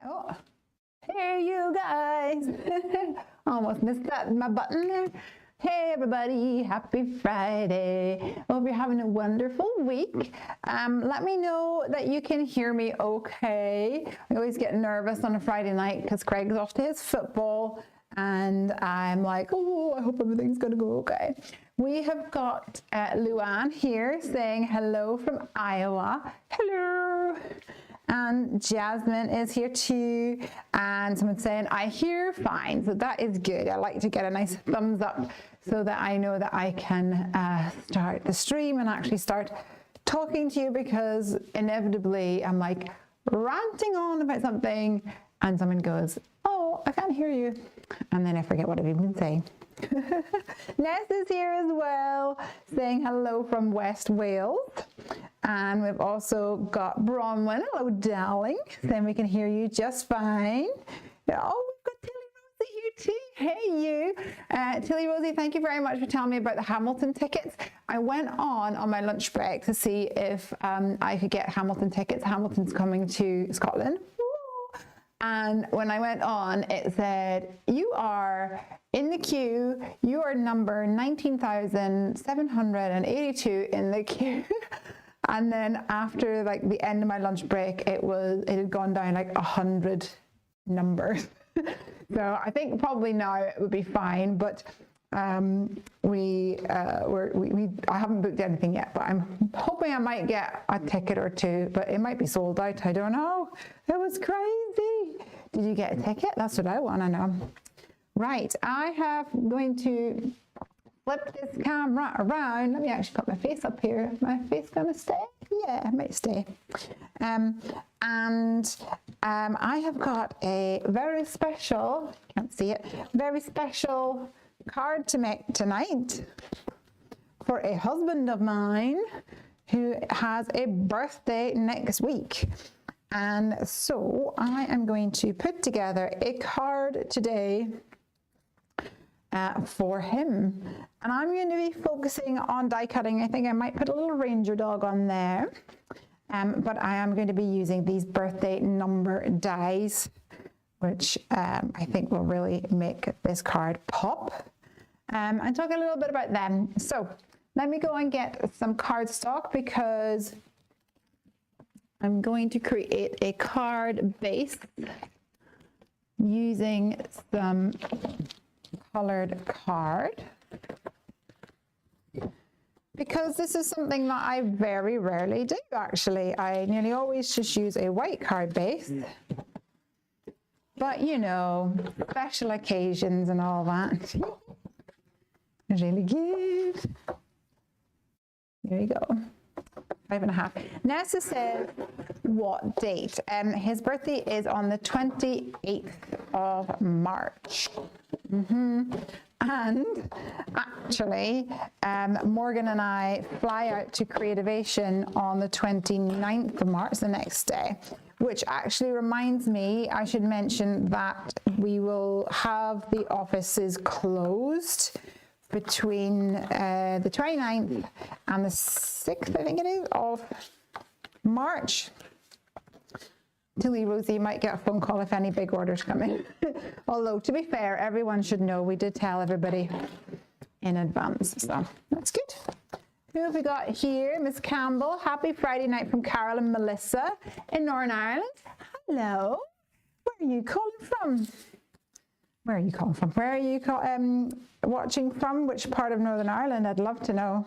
Oh, hey you guys. Almost missed my button there. Hey everybody, happy Friday. Hope you're having a wonderful week. Let me know that you can hear me okay. I always get nervous on a Friday night because Craig's off to his football and I'm like, oh, I hope everything's gonna go okay. We have got Luann here saying hello from Iowa. Hello. And Jasmine is here too, and someone's saying I hear fine, so that is good. I like to get a nice thumbs up so that I know that I can start the stream and actually start talking to you, because inevitably I'm like ranting on about something and someone goes, oh, I can't hear you, and then I forget what I've even been saying. Ness is here as well, saying hello from West Wales. And we've also got Bronwyn, hello darling, saying we can hear you just fine. Oh, we've got Tilly Rosie here too. Hey you. Tilly Rosie, thank you very much for telling me about the Hamilton tickets. I went on my lunch break to see if I could get Hamilton tickets. Hamilton's coming to Scotland. And when I went on, it said, you are in the queue. You are number 19,782 in the queue. And then after like the end of my lunch break, it had gone down like 100 numbers. So I think probably now it would be fine, but I haven't booked anything yet, but I'm hoping I might get a ticket or two, but it might be sold out. I don't know. It was crazy. Did you get a ticket? That's what I want to know. Right, I have going to flip this camera around. Let me actually put my face up here. My face gonna stay? Yeah, it might stay. I have got a very special, can't see it, very special card to make tonight for a husband of mine who has a birthday next week. And so I am going to put together a card today for him, and I'm going to be focusing on die cutting. I think I might put a little ranger dog on there, but I am going to be using these birthday number dies, which I think will really make this card pop, and talk a little bit about them. So let me go and get some cardstock, because I'm going to create a card base using some colored card, because this is something that I very rarely do. Actually, I nearly always just use a white card base, but you know, special occasions and all that. Really good. There you go. 5.5. Nessa says, what date? His birthday is on the 28th of March. And actually, Morgan and I fly out to Creativation on the 29th of March, the next day, which actually reminds me, I should mention that we will have the offices closed between the 29th and the 6th, I think it is, of March. Tilly Rosie might get a phone call if any big orders come in. Although, to be fair, everyone should know we did tell everybody in advance, so that's good. Who have we got here? Miss Campbell, happy Friday night from Carol and Melissa in Northern Ireland. Hello. Where are you calling from? Where are you calling from? Where are you watching from? Which part of Northern Ireland? I'd love to know.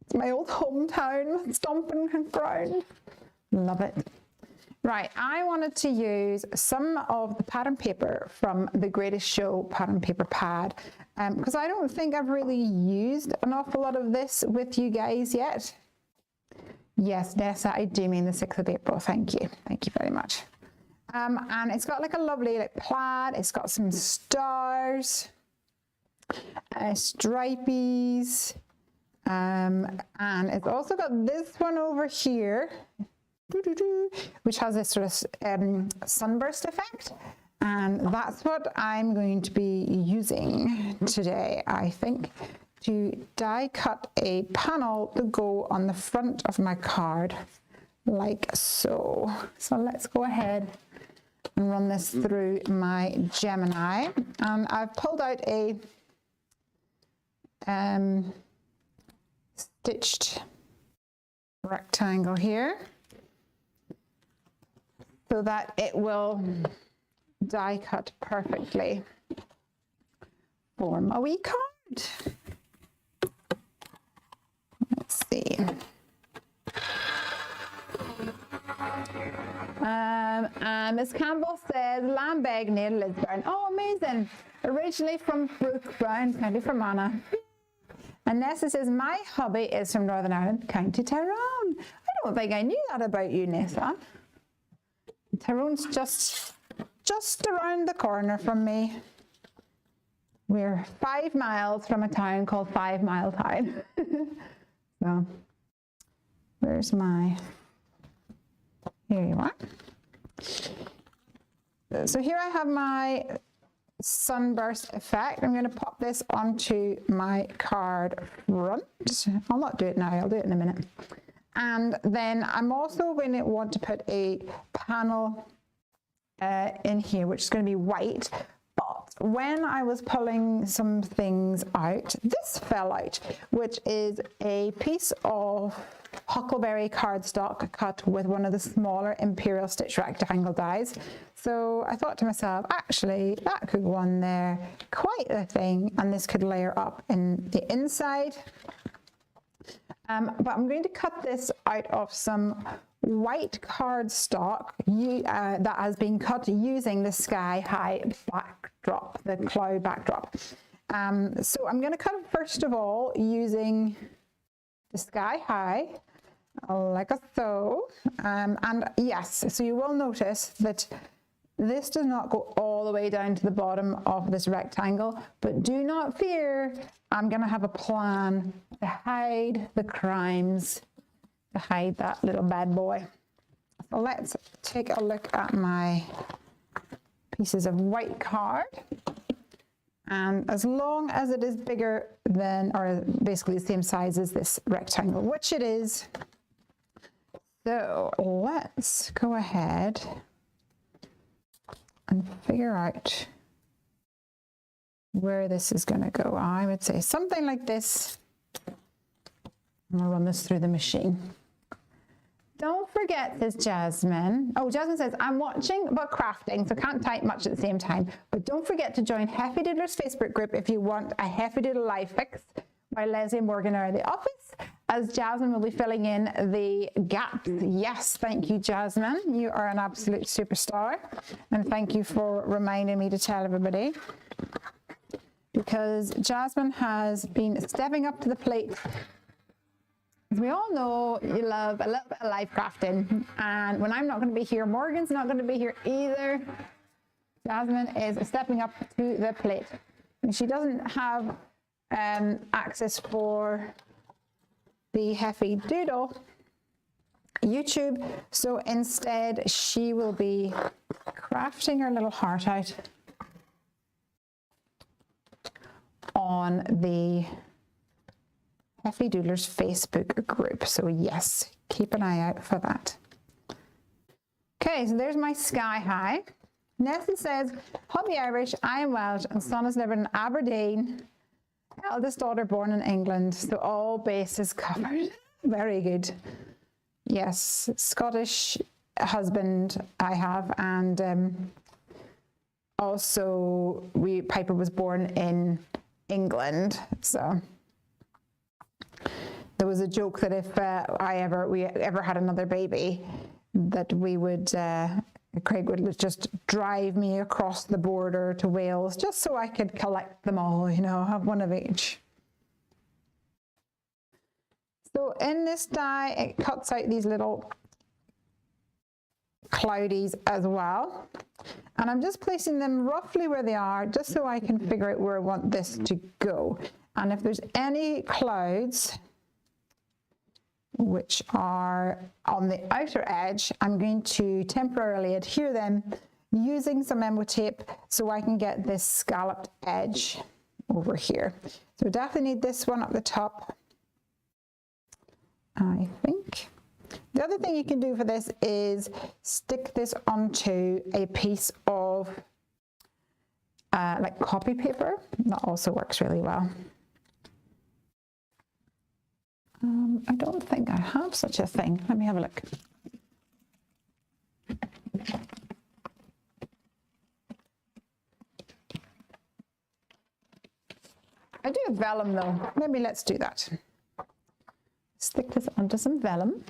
It's my old hometown, stomping ground. Love it. Right, I wanted to use some of the pattern paper from the Greatest Show pattern paper pad, because I don't think I've really used an awful lot of this with you guys yet. Yes, Nessa, I do mean the 6th of April. Thank you. Thank you very much. And it's got like a lovely like plaid. It's got some stars, stripies, and it's also got this one over here, which has this sort of sunburst effect, and that's what I'm going to be using today, I think, to die cut a panel to go on the front of my card, like so. So let's go ahead and run this through my Gemini. And I've pulled out a stitched rectangle here so that it will die cut perfectly for my wee card. Let's see. Miss Campbell says lamb bag near Lisburn. Oh, amazing. Originally from Brook Brown, County Fermanagh. And Nessa says, my hubby is from Northern Ireland, County Tyrone. I don't think I knew that about you, Nessa. Tyrone's just around the corner from me. We're 5 miles from a town called 5 Mile Town. So, where's my... Here you are. So here I have my sunburst effect. I'm going to pop this onto my card front. I'll not do it now, I'll do it in a minute. And then I'm also going to want to put a panel in here, which is going to be white. But when I was pulling some things out, this fell out, which is a piece of Huckleberry cardstock cut with one of the smaller Imperial Stitch rectangle dies. So I thought to myself, actually, that could go on there, quite a thing, and this could layer up in the inside. But I'm going to cut this out of some white cardstock that has been cut using the sky high backdrop, the cloud backdrop. So I'm going to cut it first of all using the sky high, like so. And yes, so you will notice that this does not go all the way down to the bottom of this rectangle, but do not fear, I'm going to have a plan to hide the crimes, to hide that little bad boy. So let's take a look at my pieces of white card. And as long as it is bigger than, or basically the same size as this rectangle, which it is. So let's go ahead and figure out where this is going to go. I would say something like this. I'm going to run this through the machine. Don't forget, says Jasmine. Oh, Jasmine says, I'm watching but crafting, so can't type much at the same time. But don't forget to join Heffy Doodler's Facebook group if you want a Heffy Doodle life fix while Lesley and Morgan are in the office, as Jasmine will be filling in the gaps. Yes, thank you, Jasmine. You are an absolute superstar. And thank you for reminding me to tell everybody, because Jasmine has been stepping up to the plate. As we all know, you love a little bit of life crafting, and when I'm not going to be here, Morgan's not going to be here either. Jasmine is stepping up to the plate. And she doesn't have access for the Heffy Doodle YouTube, so instead she will be crafting her little heart out on the Heffy Doodler's Facebook group. So yes, keep an eye out for that. Okay, so there's my sky high. Nessa says, hubby Irish, I am Welsh, and son is living in Aberdeen. Eldest daughter born in England, so all bases covered. Very good. Yes, Scottish husband I have, and also Piper was born in England, so there was a joke that if we ever had another baby, that we would Craig would just drive me across the border to Wales just so I could collect them all, you know, have one of each. So in this die, it cuts out these little cloudies as well. And I'm just placing them roughly where they are, just so I can figure out where I want this to go. And if there's any clouds which are on the outer edge, I'm going to temporarily adhere them using some Embo tape so I can get this scalloped edge over here. So we definitely need this one up the top, I think. The other thing you can do for this is stick this onto a piece of like copy paper. That also works really well. I don't think I have such a thing. Let me have a look. I do have vellum though. Maybe let's do that. Stick this onto some vellum.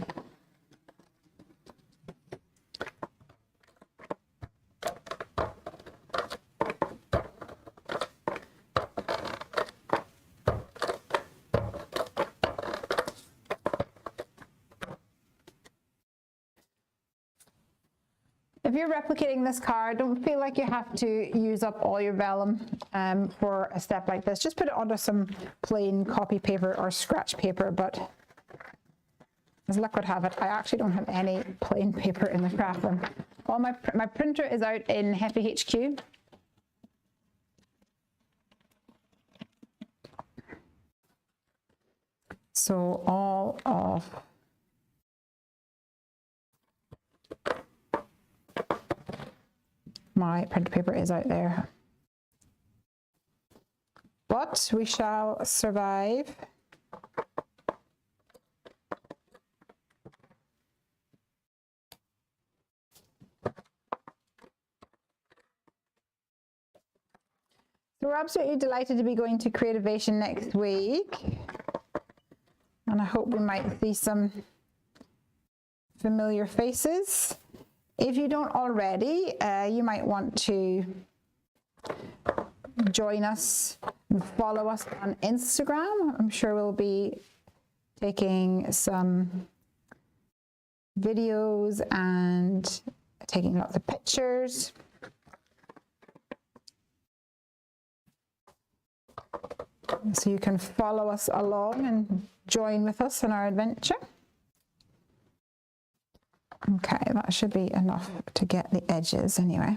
If you're replicating this card, don't feel like you have to use up all your vellum for a step like this. Just put it onto some plain copy paper or scratch paper, but as luck would have it, I actually don't have any plain paper in the craft room. All my printer is out in Heavy HQ. So all of my printer paper is out there. But we shall survive. So we're absolutely delighted to be going to Creativation next week. And I hope we might see some familiar faces. If you don't already, you might want to join us and follow us on Instagram. I'm sure we'll be taking some videos and taking lots of pictures. So you can follow us along and join with us in our adventure. Okay, that should be enough to get the edges anyway.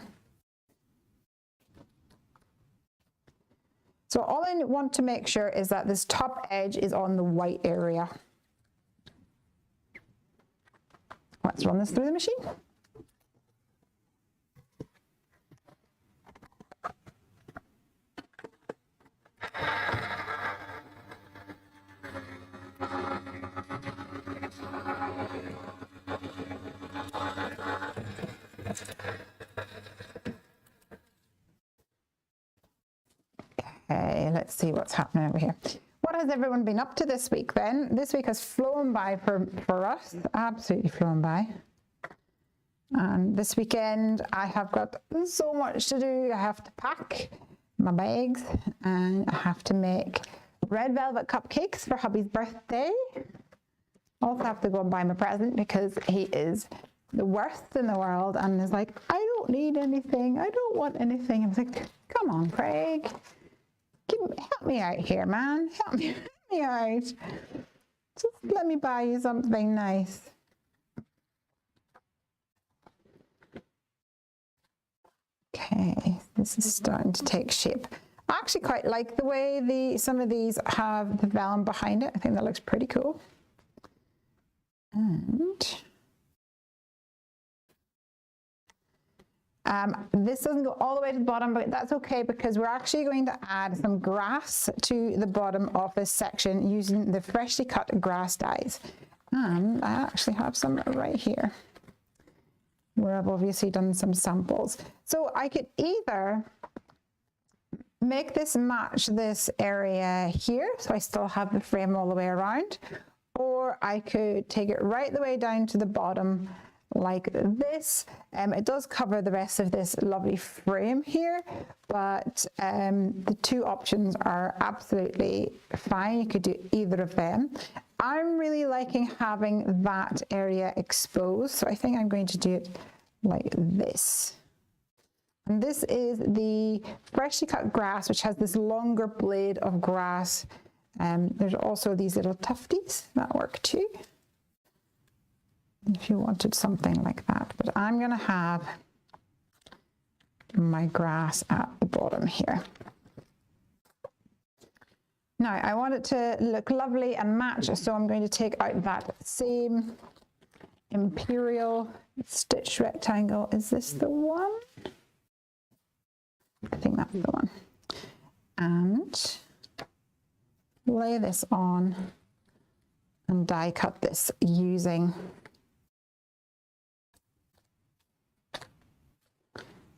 So all I want to make sure is that this top edge is on the white area. Let's run this through the machine. Okay, let's see what's happening over here. What has everyone been up to this week then? This week has flown by for us, absolutely flown by. And this weekend I have got so much to do. I have to pack my bags and I have to make red velvet cupcakes for hubby's birthday. Also have to go and buy him a present because he is the worst in the world and is like, I don't need anything, I don't want anything. I was like, come on, Craig, help me out here, man. Help me out. Just let me buy you something nice. Okay, this is starting to take shape. I actually quite like the way some of these have the vellum behind it. I think that looks pretty cool. And this doesn't go all the way to the bottom, but that's okay because we're actually going to add some grass to the bottom of this section using the freshly cut grass dies. And I actually have some right here where I've obviously done some samples. So I could either make this match this area here, so I still have the frame all the way around, or I could take it right the way down to the bottom like this. It does cover the rest of this lovely frame here, but the two options are absolutely fine. You could do either of them. I'm really liking having that area exposed, so I think I'm going to do it like this. And this is the freshly cut grass, which has this longer blade of grass. There's also these little tufties that work too, if you wanted something like that. But I'm going to have my grass at the bottom here. Now I want it to look lovely and match, so I'm going to take out that same Imperial stitch rectangle. Is this the one? I think that's the one. And lay this on and die cut this using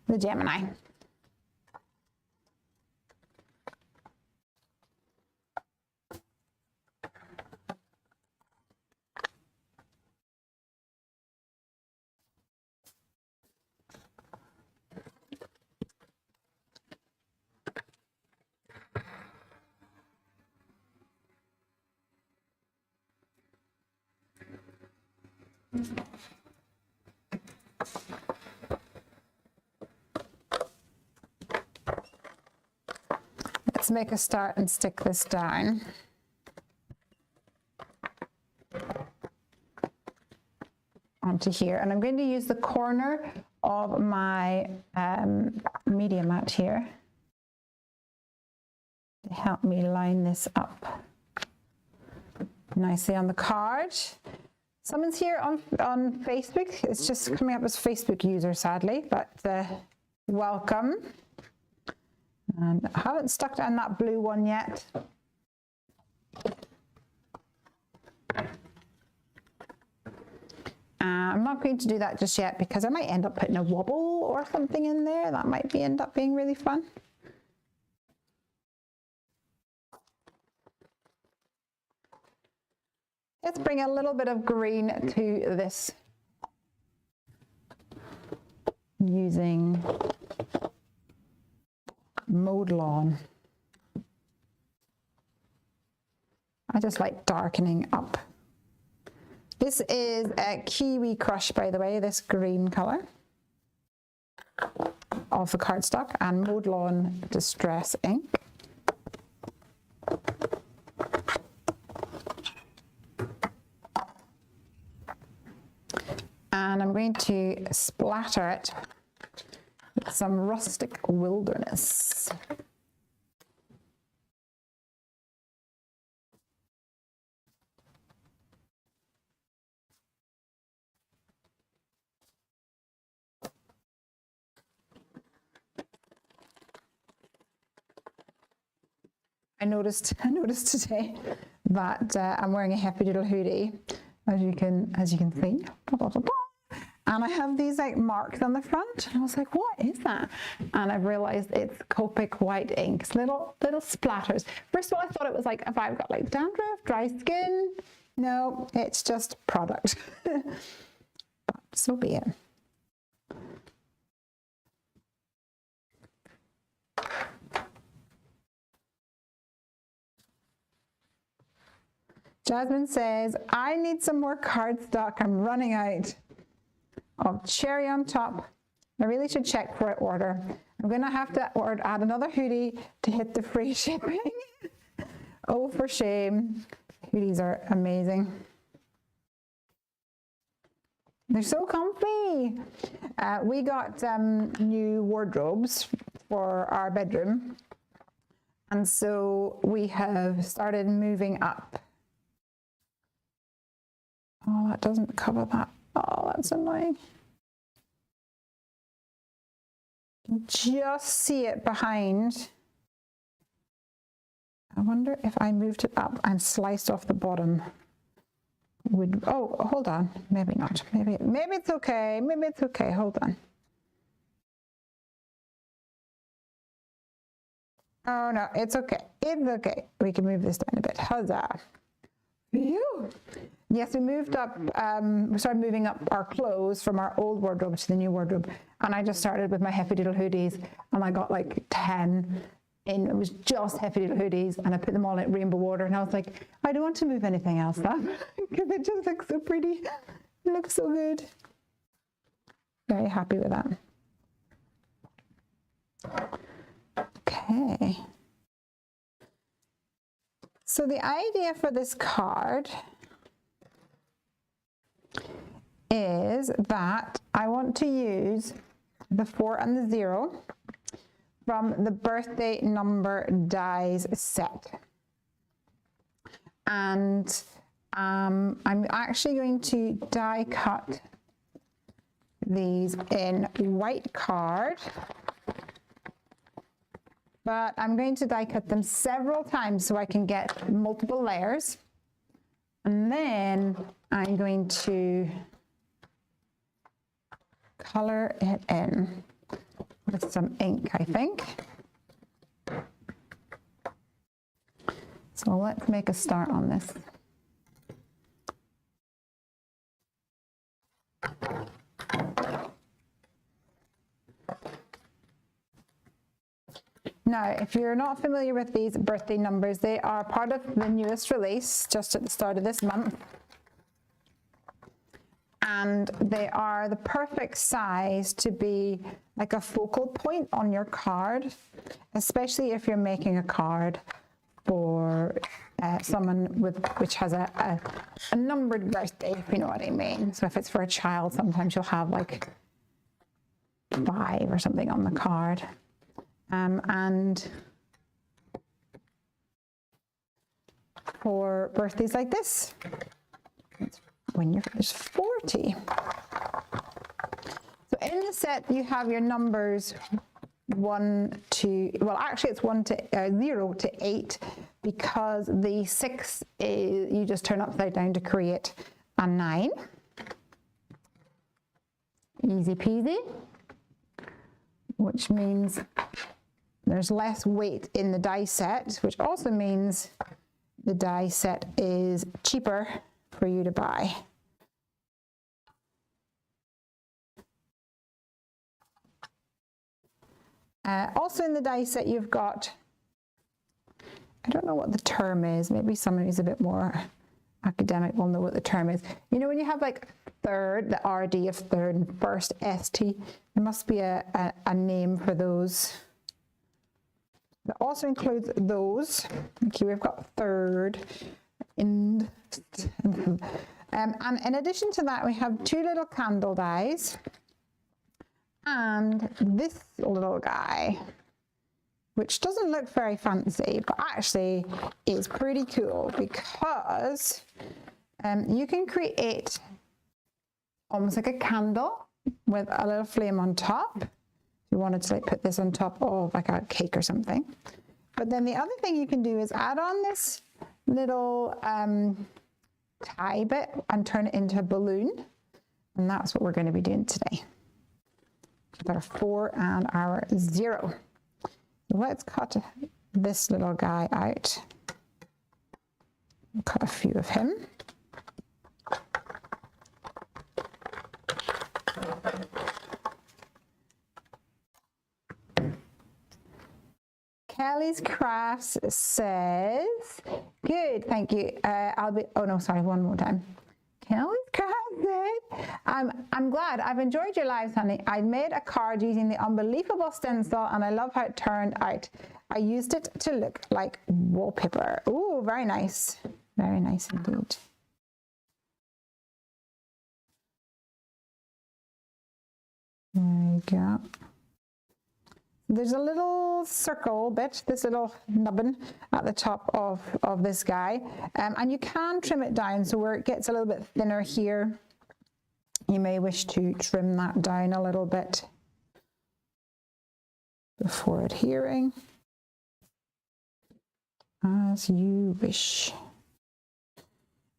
the Gemini. Let's make a start and stick this down. Onto here, and I'm going to use the corner of my media mat here to help me line this up nicely on the card. Someone's here on Facebook. It's just coming up as Facebook user, sadly, but welcome. And I haven't stuck down that blue one yet. I'm not going to do that just yet because I might end up putting a wobble or something in there. That might end up being really fun. Let's bring a little bit of green to this using Mowed Lawn. I just like darkening up. This is a Kiwi Crush, by the way, this green colour of the cardstock, and Mowed Lawn Distress ink. And I'm going to splatter it with some Rustic Wilderness. I noticed today that I'm wearing a Happy Doodle hoodie, as you can see. And I have these like marks on the front, and I was like, what is that? And I've realized it's Copic white ink. It's little splatters. First of all, I thought it was like if I've got like dandruff, dry skin. No, it's just product. But so be it. Jasmine says, I need some more cardstock. I'm running out of cherry on top. I really should check for it order. I'm going to have to add another hoodie to hit the free shipping. Oh, for shame. Hoodies are amazing. They're so comfy. We got new wardrobes for our bedroom. And so we have started moving up. Oh, that doesn't cover that. Oh, that's annoying. Just see it behind. I wonder if I moved it up and sliced off the bottom. Oh, hold on. Maybe not. Maybe it's okay. Maybe it's okay. Hold on. Oh no, it's okay. It's okay. We can move this down a bit. Huzzah. Phew. Yes, we moved up, we started moving up our clothes from our old wardrobe to the new wardrobe. And I just started with my Happy Doodle hoodies, and I got like 10 in, it was just Happy Doodle hoodies, and I put them all in rainbow water, and I was like, I don't want to move anything else up because it just looks so pretty. It looks so good. Very happy with that. Okay. So the idea for this card is that I want to use the 4 and the 0 from the birthday number dies set. And I'm actually going to die cut these in white card, but I'm going to die cut them several times so I can get multiple layers. And then I'm going to color it in with some ink, I think. So let's make a start on this. Now, if you're not familiar with these birthday numbers, they are part of the newest release just at the start of this month. And they are the perfect size to be like a focal point on your card, especially if you're making a card for someone which has a numbered birthday, if you know what I mean. So if it's for a child, sometimes you'll have like 5 or something on the card. And for birthdays like this, when you're 40. So in the set, you have your numbers 1 to, well, actually it's 0 to 8, because the 6 is, you just turn upside down to create a 9. Easy peasy, which means there's less weight in the die set, which also means the die set is cheaper for you to buy. Also in the die set, you've got, I don't know what the term is, maybe someone who's a bit more academic will know what the term is. You know, when you have like third, the RD of third, and first ST, there must be a name for those. That also includes those. Okay, we've got third, and in addition to that, we have 2 little candle dies, and this little guy, which doesn't look very fancy, but actually is pretty cool, because you can create almost like a candle with a little flame on top. You wanted to like put this on top of like a cake or something. But then the other thing you can do is add on this little tie bit and turn it into a balloon. And that's what we're going to be doing today. With our 4 and our 0. So let's cut this little guy out. We'll cut a few of him. Kelly's Crafts says, good, thank you. Oh no, sorry, one more time. Kelly's Crafts said, I'm glad. I've enjoyed your lives, honey. I made a card using the unbelievable stencil and I love how it turned out. I used it to look like wallpaper. Oh, very nice. Very nice indeed. There you go. There's a little circle bit, this little nubbin at the top of this guy, and you can trim it down so where it gets a little bit thinner here. You may wish to trim that down a little bit before adhering, as you wish.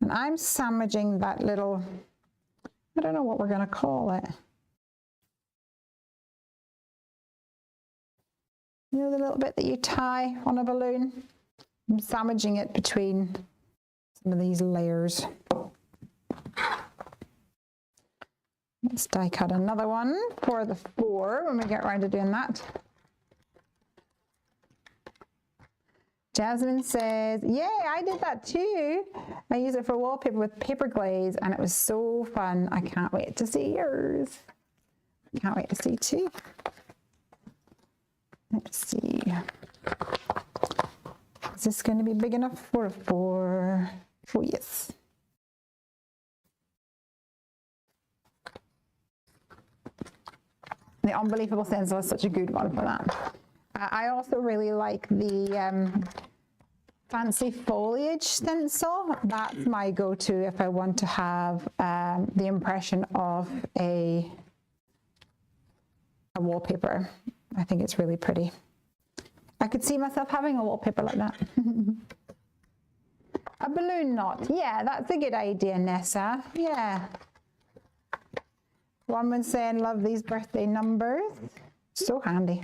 And I'm sandwiching that little, I don't know what we're going to call it. You know, the little bit that you tie on a balloon? I'm sandwiching it between some of these layers. Let's die cut another one for the 4 when we get around to doing that. Jasmine says, yay, I did that too. I use it for wallpaper with paper glaze and it was so fun. I can't wait to see yours. Can't wait to see too. Let's see. Is this going to be big enough for a 4? Oh, yes. The unbelievable stencil is such a good one for that. I also really like the fancy foliage stencil. That's my go-to if I want to have the impression of a wallpaper. I think it's really pretty. I could see myself having a wallpaper like that. A balloon knot. Yeah, that's a good idea, Nessa. Yeah. One was saying, love these birthday numbers. So handy.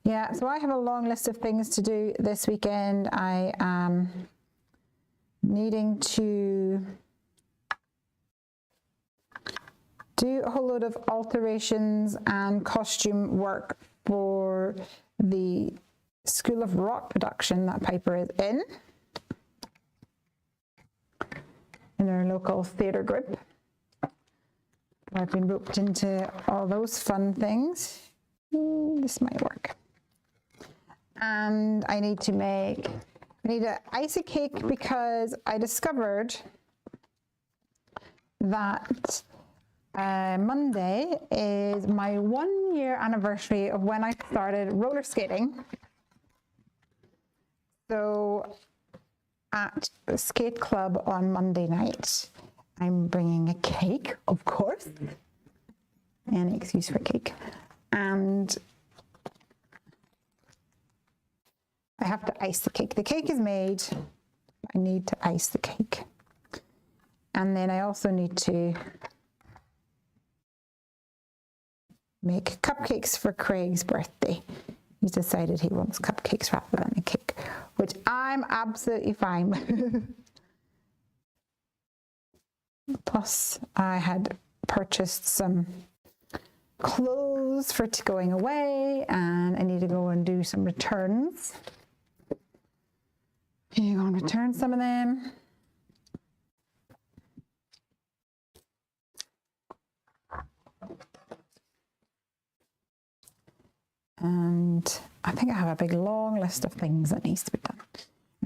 Yeah, so I have a long list of things to do this weekend. I am needing to do a whole load of alterations and costume work for the School of Rock production that Piper is in our local theatre group. I've been roped into all those fun things. This might work. And I need to ice a cake because I discovered that Monday is my 1 year anniversary of when I started roller skating. So at the skate club on Monday night, I'm bringing a cake, of course, any excuse for cake, and I have to ice the cake. The cake is made, I need to ice the cake. And then I also need to make cupcakes for Craig's birthday. He's decided he wants cupcakes rather than a cake, which I'm absolutely fine with. Plus, I had purchased some clothes for going away, and I need to go and do some returns. You go and return some of them. And I think I have a big long list of things that needs to be done.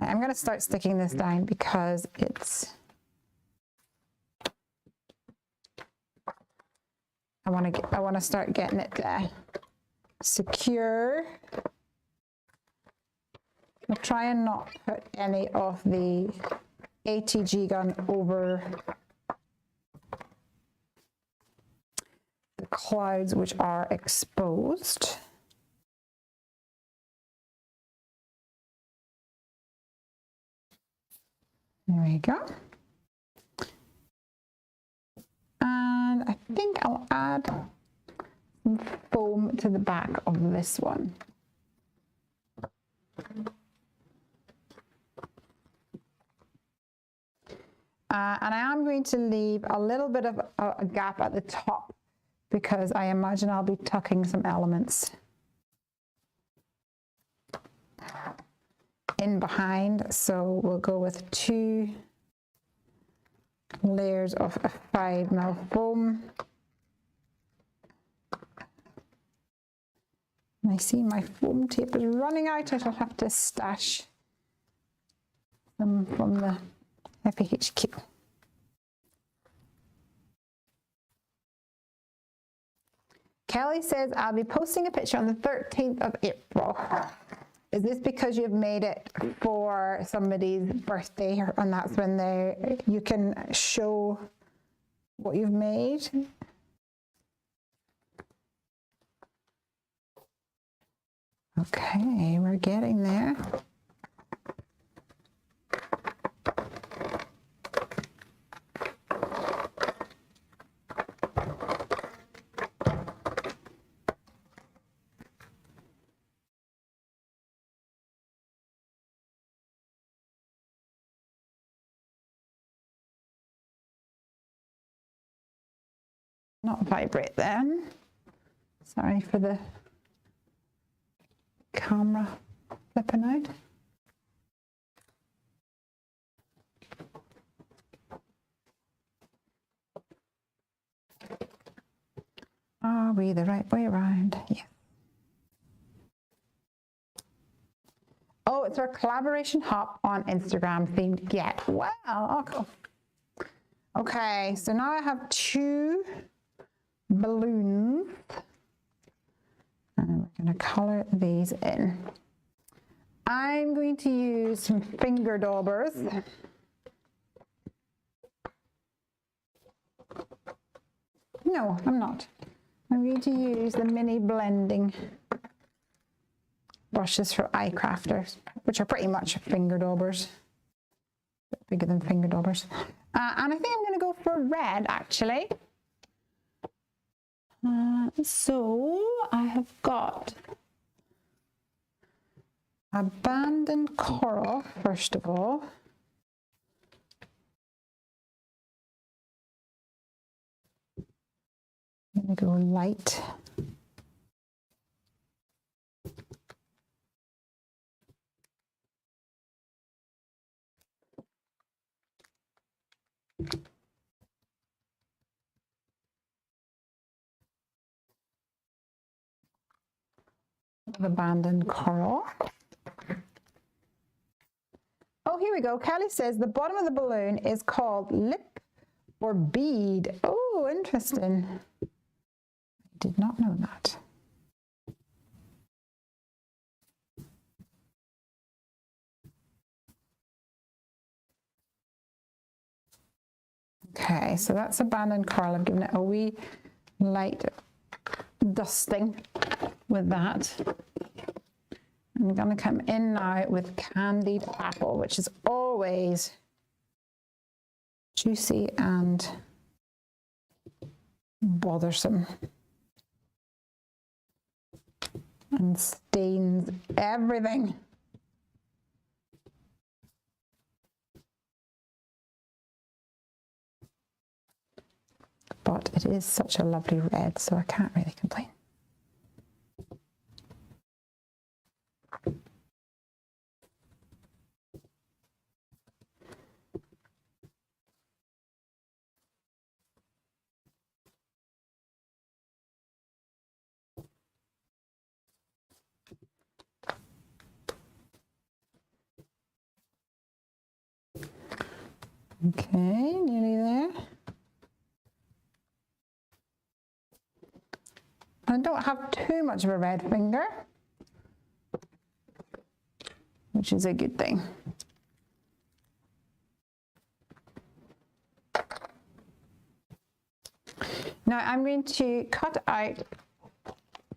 I'm going to start sticking this down because I want to start getting it secure. I'll try and not put any of the ATG gun over the clouds which are exposed. There we go. And I think I'll add some foam to the back of this one. And I am going to leave a little bit of a gap at the top because I imagine I'll be tucking some elements in behind. So we'll go with 2 layers of a 5mm foam. And I see my foam tape is running out. I shall have to stash some from the FAHQ. Kelly says, I'll be posting a picture on the 13th of April. Is this because you've made it for somebody's birthday, and that's when you can show what you've made? Okay, we're getting there. Not vibrate then. Sorry for the camera flipping out. Are we the right way around? Yeah. Oh, it's our collaboration hop on Instagram themed get. Wow, oh, cool. Okay, so now I have 2 balloons going to color these in. I'm going to use some finger daubers. No, I'm not. I'm going to use the mini blending brushes for eye crafters, which are pretty much finger daubers. A bit bigger than finger daubers. And I think I'm going to go for red, actually. So I have got abandoned coral, first of all. I'm going to go light. Abandoned coral. Oh, here we go. Kelly says the bottom of the balloon is called lip or bead. Oh, interesting. I did not know that. Okay, so that's abandoned coral. I've given it a wee light dusting with that. I'm going to come in now with candied apple, which is always juicy and bothersome and stains everything. But it is such a lovely red, so I can't really complain. Okay, nearly there. I don't have too much of a red finger, which is a good thing. Now I'm going to cut out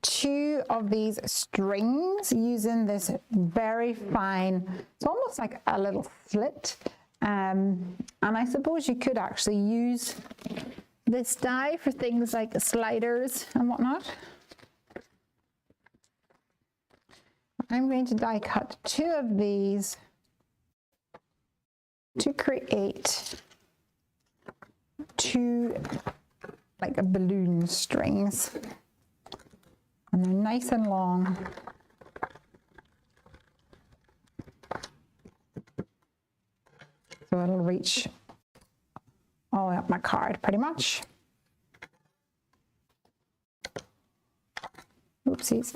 2 of these strings using this very fine, it's almost like a little slit. And I suppose you could actually use this die for things like sliders and whatnot. I'm going to die cut 2 of these to create 2 like a balloon strings. And they're nice and long. So it'll reach all the way up my card pretty much. Oopsies.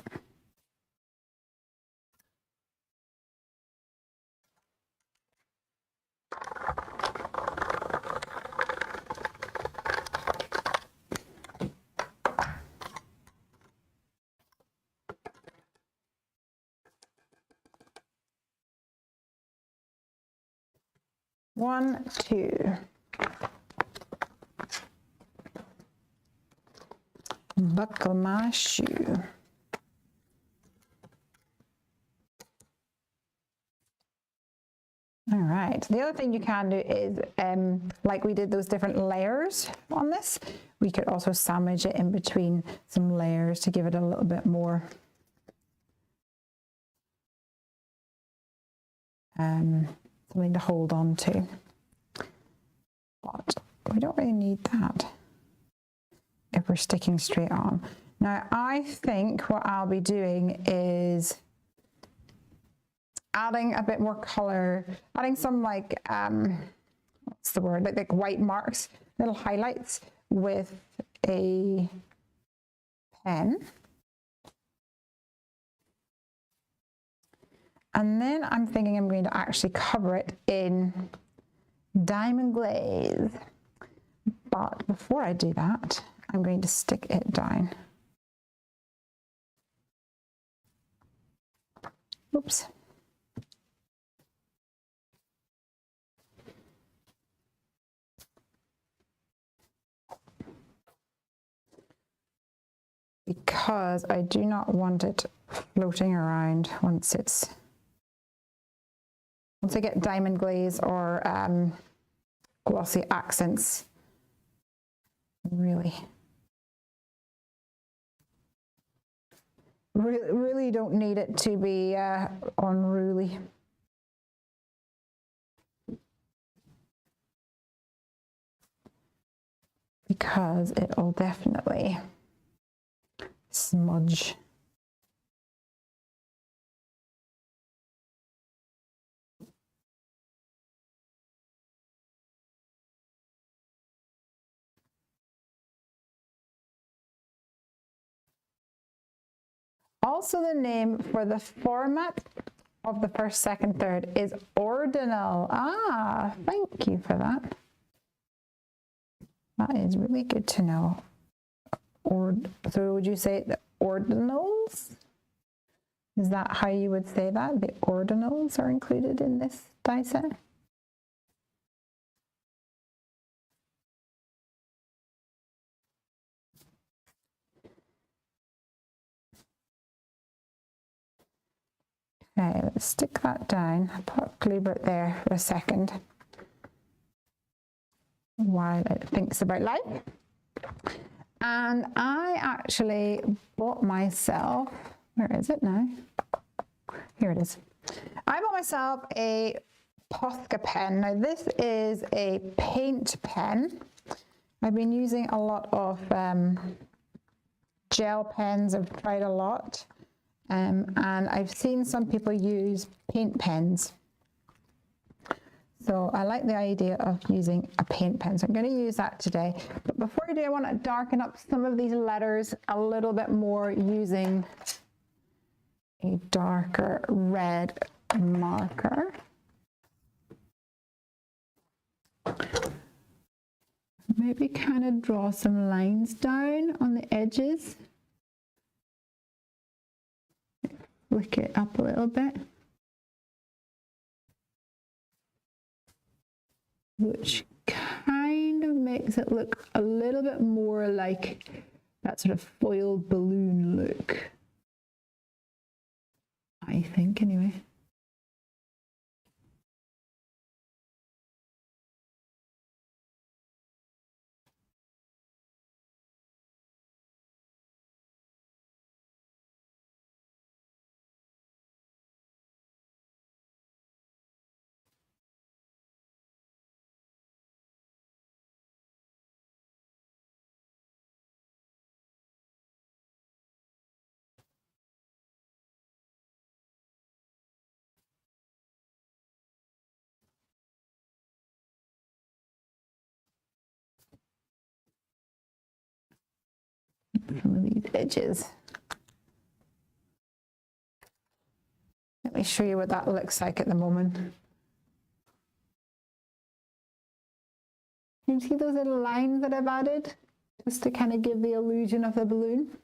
One, 2. Buckle my shoe. All right, the other thing you can do is, like we did those different layers on this, we could also sandwich it in between some layers to give it a little bit more something to hold on to. But we don't really need that if we're sticking straight on. Now I think what I'll be doing is adding a bit more color, adding some like, what's the word, like white marks, little highlights with a pen. And then I'm thinking I'm going to actually cover it in diamond glaze. But before I do that, I'm going to stick it down. Oops. Because I do not want it floating around once I get diamond glaze or glossy accents. Really don't need it to be unruly. Because it'll definitely smudge. Also, the name for the format of the first, second, third is ordinal. Ah, thank you for that. That is really good to know. So would you say the ordinals? Is that how you would say that? The ordinals are included in this die set? Okay, let's stick that down. Put glue it there for a second while it thinks about life. And I actually bought myself, where is it now? Here it is. I bought myself a Posca pen. Now this is a paint pen. I've been using a lot of gel pens. I've tried a lot. And I've seen some people use paint pens. So I like the idea of using a paint pen. So I'm going to use that today. But before I do, I want to darken up some of these letters a little bit more using a darker red marker. Maybe kind of draw some lines down on the edges. Flick it up a little bit, which kind of makes it look a little bit more like that sort of foiled balloon look, I think, anyway. Some of these edges. Let me show you what that looks like at the moment. Can you see those little lines that I've added? Just to kind of give the illusion of the balloon.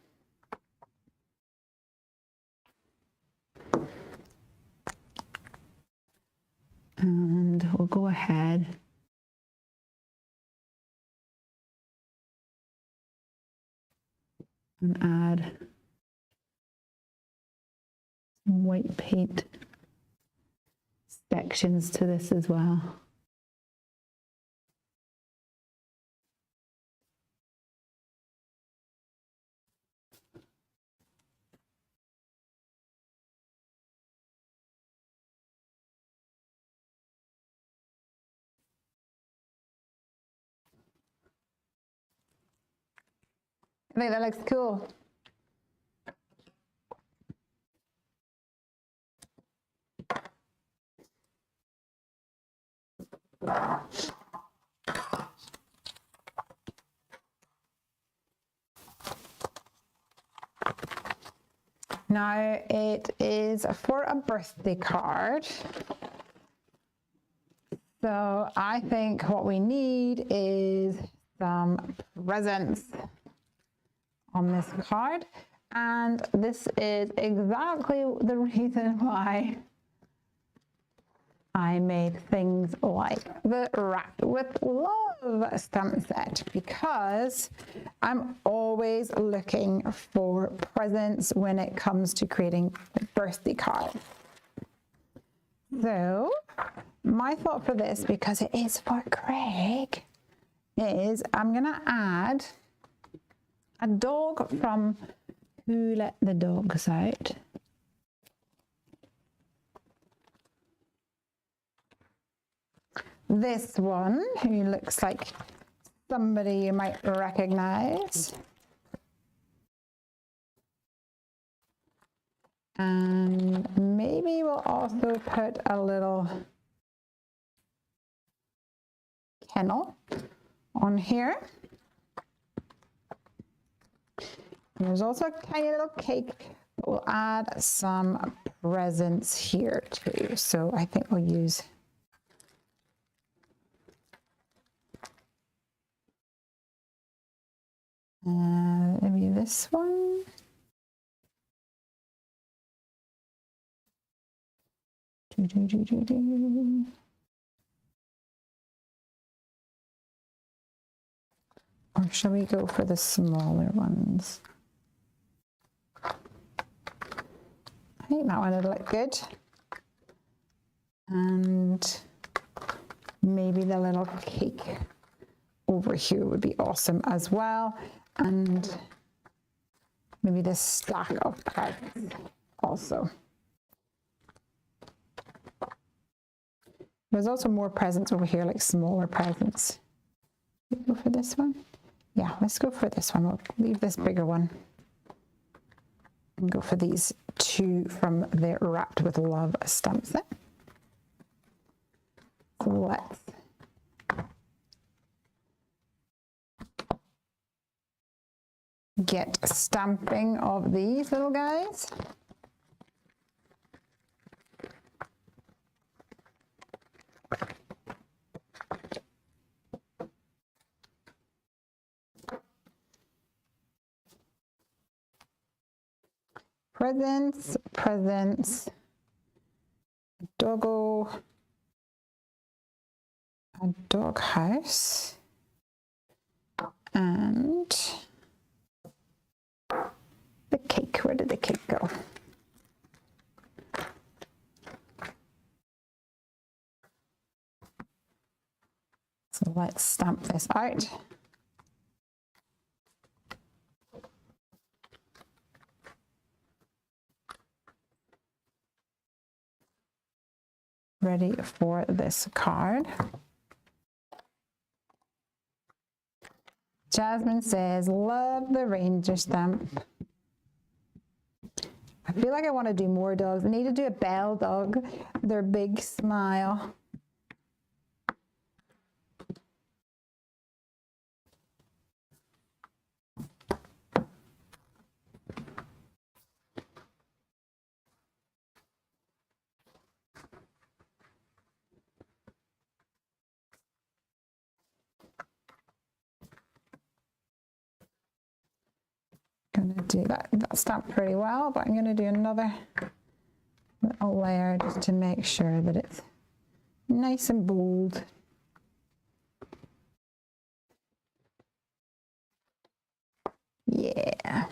And we'll go ahead and add some white paint sections to this as well. I think that looks cool. Now it is for a birthday card. So I think what we need is some presents on this card. And this is exactly the reason why I made things like the Wrapped with Love stamp set, because I'm always looking for presents when it comes to creating birthday cards. So my thought for this, because it is for Craig, is I'm going to add a dog from Who Let the Dogs Out. This one, who looks like somebody you might recognize. And maybe we'll also put a little kennel on here. And there's also a tiny little cake. We'll add some presents here too. So I think we'll use maybe this one. Or shall we go for the smaller ones? I think that one would look good. And maybe the little cake over here would be awesome as well. And maybe this stack of presents also. There's also more presents over here, like smaller presents. Go for this one? Yeah, let's go for this one. We'll leave this bigger one and go for these two from the Wrapped with Love stamp set. So let's get stamping of these little guys. Presents, presents, doggo, a dog house, and the cake. Where did the cake go? So let's stamp this out. Ready for this card. Jasmine says, love the ranger stamp. I feel like I want to do more dogs. I need to do a bell dog, their big smile. Gonna do that stamp pretty well, but I'm gonna do another little layer just to make sure that it's nice and bold. Yeah.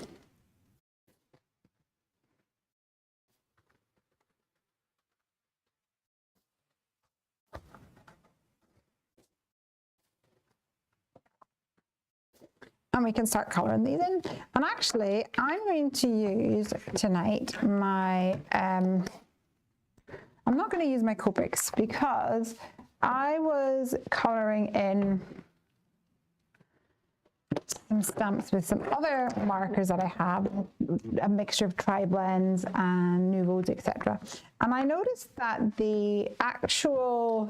And we can start coloring these in. And actually, I'm going to use tonight my, I'm not going to use my Copics because I was coloring in some stamps with some other markers that I have, a mixture of tri-blends and Nouveaux, etc. And I noticed that the actual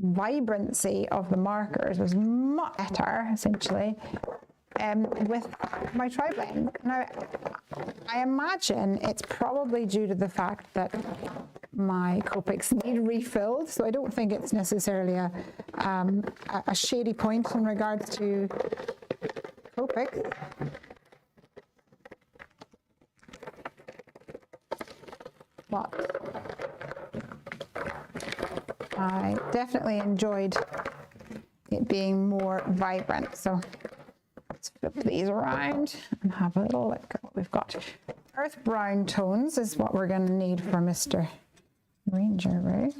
vibrancy of the markers was much better, essentially, with my tri-blend. Now, I imagine it's probably due to the fact that my Copics need refilled, so I don't think it's necessarily a shady point in regards to Copics. but I definitely enjoyed it being more vibrant. So let's flip these around and have a little look at what we've got. Earth brown tones is what we're going to need for Mr. Ranger, right?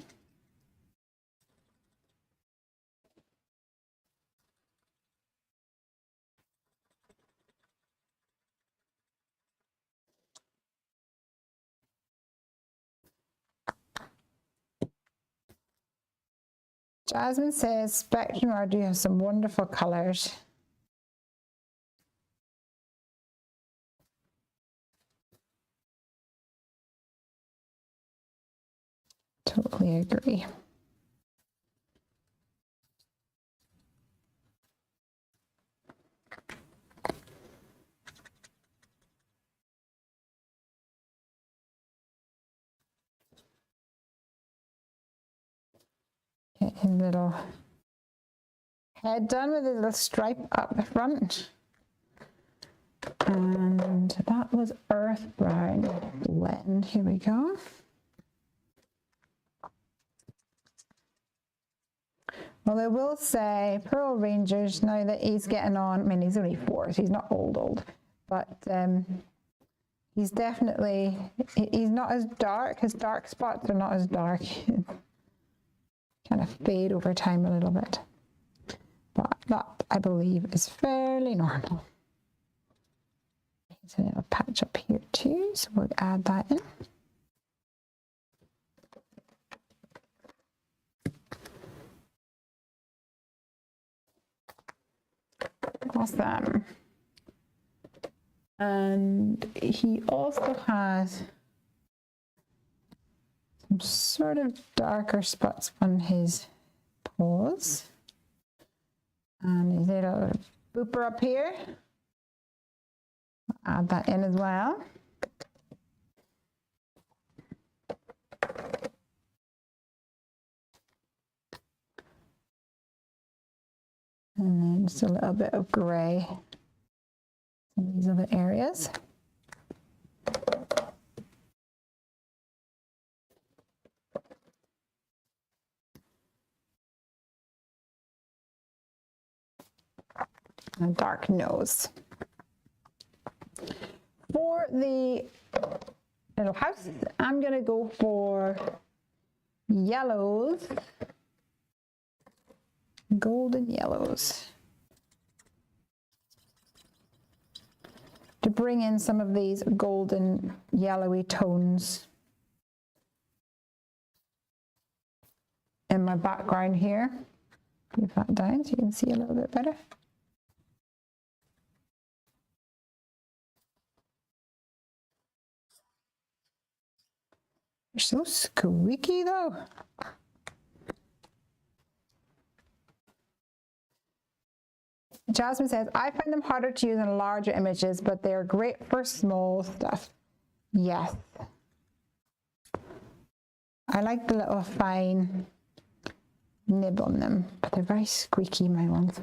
Jasmine says, Spectrum R do have some wonderful colours. Totally agree. Get his little head done with a little stripe up the front. And that was Earth Brown blend. Here we go. Well, I will say, Pearl Rangers, now that he's getting on, I mean, he's only 4, so he's not old, but he's definitely, he's not as dark. His dark spots are not as dark. Kind of fade over time a little bit. But that, I believe, is fairly normal. There's a little patch up here too, so we'll add that in. Awesome. And he also has some sort of darker spots on his paws. And his little booper up here. Add that in as well. And then just a little bit of grey in these other areas. And a dark nose. For the little house, I'm going to go for yellows. Golden yellows to bring in some of these golden yellowy tones in my background here. Move that down so you can see a little bit better. They're so squeaky though. Jasmine says, I find them harder to use in larger images, but they're great for small stuff. Yes. I like the little fine nib on them, but they're very squeaky, my ones.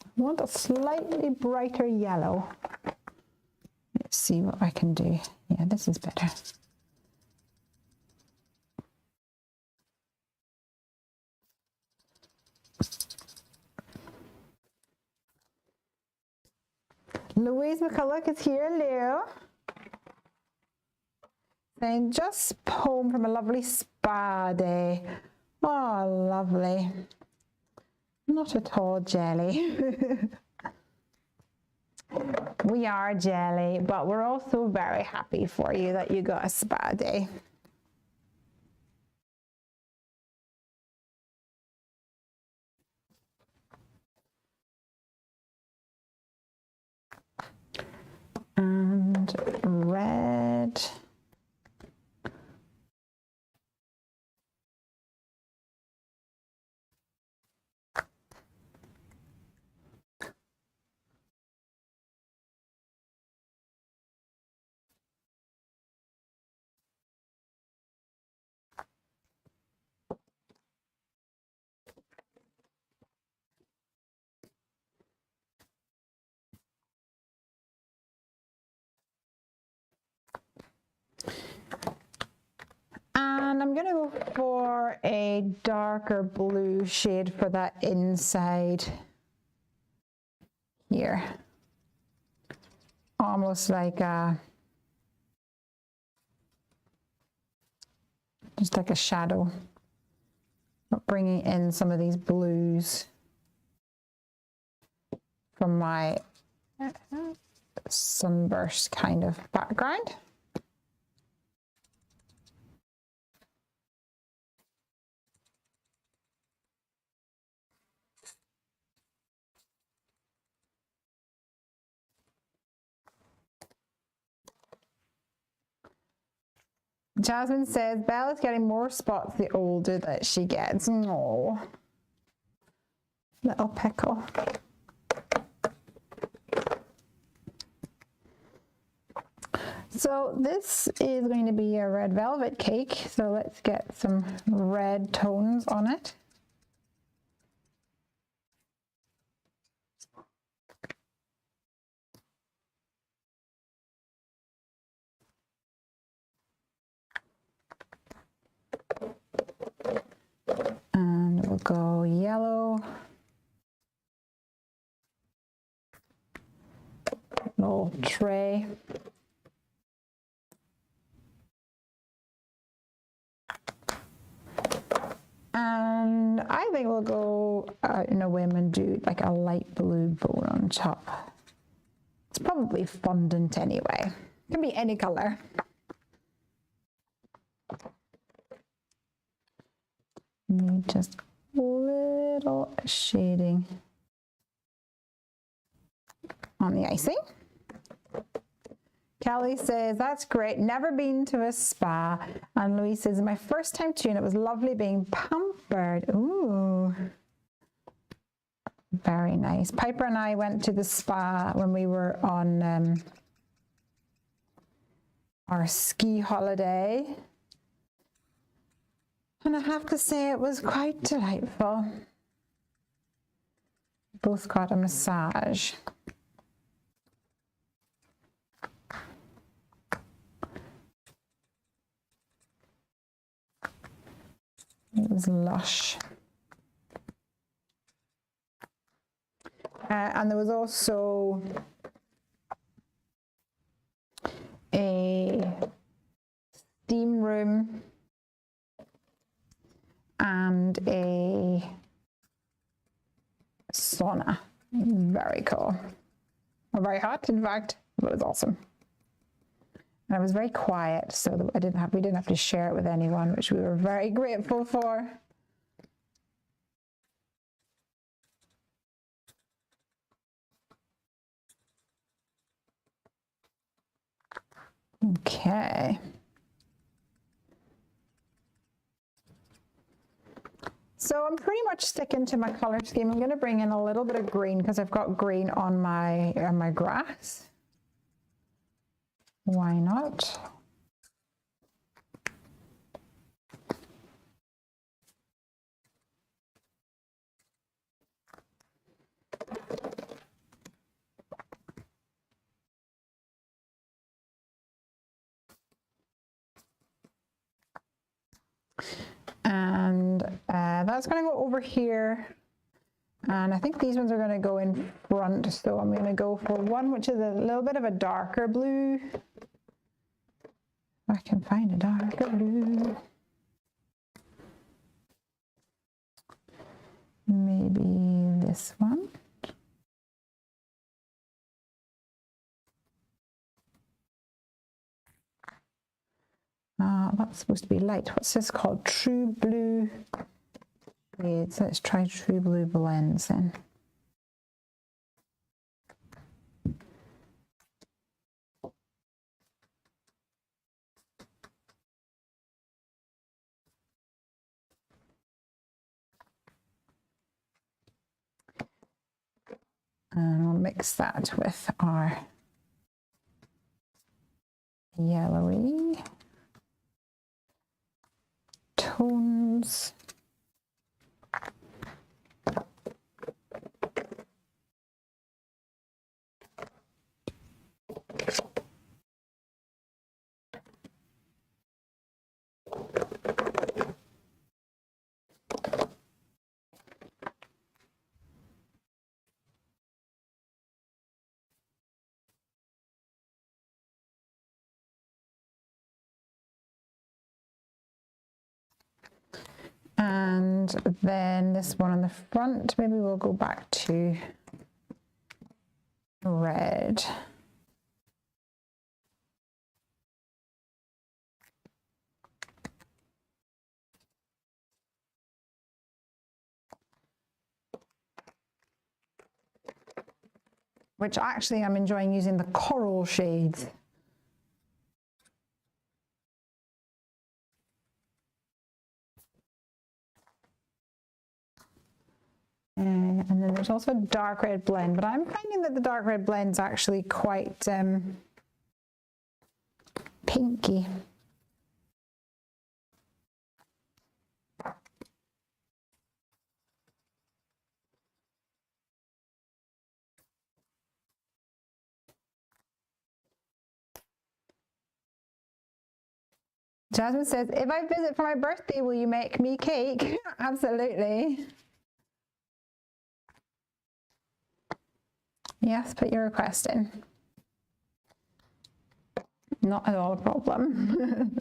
I want a slightly brighter yellow. Let's see what I can do. Yeah, this is better. Louise McCulloch is here, Leo. Saying, just home from a lovely spa day. Oh, lovely. Not at all jelly. We are jelly, but we're also very happy for you that you got a spa day. And red. And I'm gonna go for a darker blue shade for that inside here. Almost like just like a shadow, but bringing in some of these blues from my sunburst kind of background. Jasmine says Bella's getting more spots the older that she gets. No, little pickle. So this is going to be a red velvet cake. So let's get some red tones on it. And we'll go yellow. Little tray. And I think we'll go in a whim and do like a light blue bone on top. It's probably fondant anyway. It can be any color. Need just a little shading on the icing. Kelly says, that's great. Never been to a spa. And Louise says, my first time too, and it was lovely being pampered. Ooh. Very nice. Piper and I went to the spa when we were on our ski holiday. And I have to say it was quite delightful. Both got a massage. It was lush. And there was also a steam room and a sauna. Very cool. Or very hot, in fact, but it was awesome. And it was very quiet, so that we didn't have to share it with anyone, which we were very grateful for. Okay. So I'm pretty much sticking to my color scheme. I'm going to bring in a little bit of green because I've got green on my grass. Why not? And that's going to go over here. And I think these ones are going to go in front. So I'm going to go for one which is a little bit of a darker blue. If I can find a darker blue. Maybe this one. That's supposed to be light. What's this called? True Blue Shades. Let's try True Blue Blends then. And we'll mix that with our yellowy tones. And then this one on the front, maybe we'll go back to red. Which actually I'm enjoying using the coral shades. And then there's also a dark red blend, but I'm finding that the dark red blend's actually quite pinky. Jasmine says, if I visit for my birthday, will you make me cake? Absolutely. Yes, put your request in. Not at all a problem.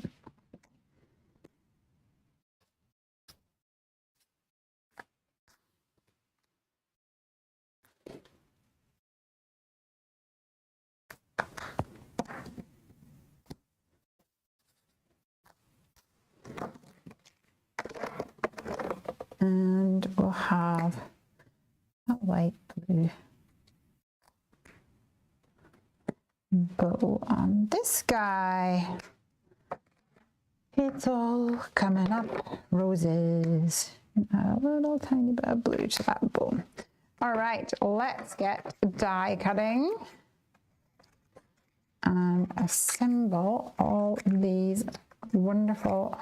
And we'll have a light blue bow on this guy. It's all coming up roses. And add a little tiny bit of blue to that bow. All right, let's get die cutting and assemble all these wonderful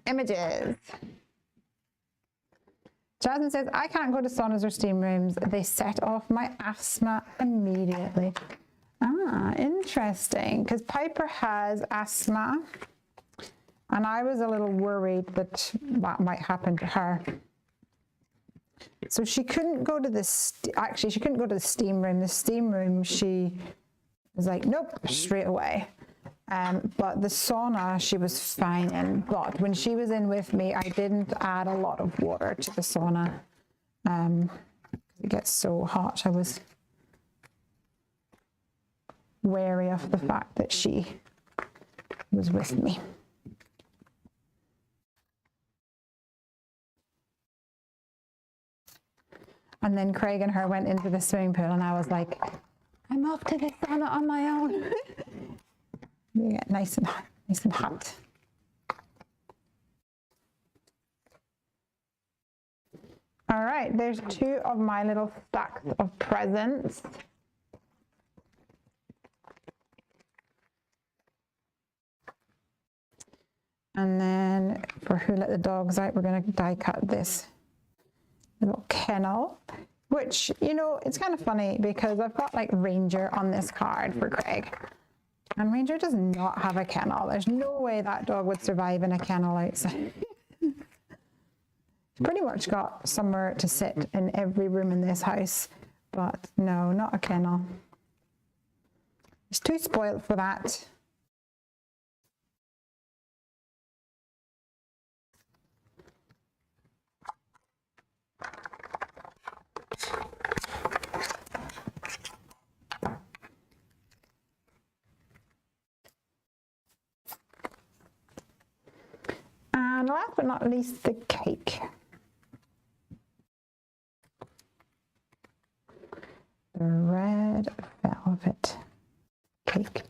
images. Jasmine says, I can't go to saunas or steam rooms. They set off my asthma immediately. Ah, interesting, because Piper has asthma, and I was a little worried that that might happen to her. So she couldn't go to the, actually she couldn't go to the steam room. The steam room, she was like, nope, straight away. But the sauna, she was fine in. But when she was in with me, I didn't add a lot of water to the sauna. It gets so hot. I was wary of the fact that she was with me. And then Craig and her went into the swimming pool, and I was like, I'm off to the sauna on my own. We get nice and hot. All right, there's two of my little stacks of presents. And then for Who Let the Dogs Out, we're going to die cut this little kennel, which, you know, it's kind of funny because I've got like Ranger on this card for Craig. And Ranger does not have a kennel. There's no way that dog would survive in a kennel outside. He's pretty much got somewhere to sit in every room in this house, but no, not a kennel. He's too spoiled for that. And last but not least, the cake. The red velvet cake.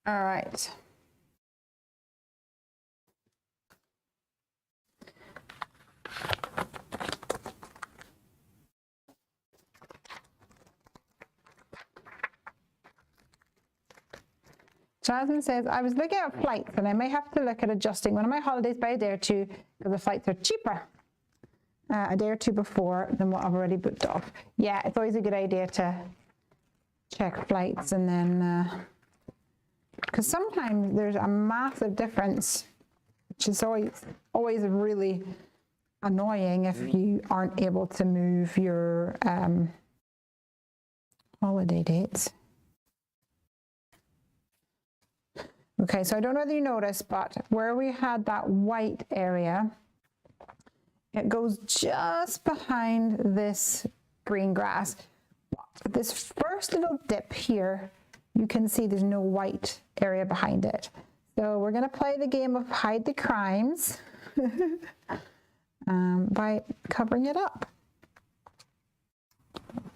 All right. Jasmine says, I was looking at flights and I may have to look at adjusting one of my holidays by a day or two because the flights are cheaper a day or two before than what I've already booked off. Yeah, it's always a good idea to check flights and then because sometimes there's a massive difference, which is always really annoying if you aren't able to move your holiday dates. Okay, so I don't know whether you noticed, but where we had that white area, it goes just behind this green grass. But this first little dip here, you can see there's no white area behind it. So we're going to play the game of hide the crimes by covering it up.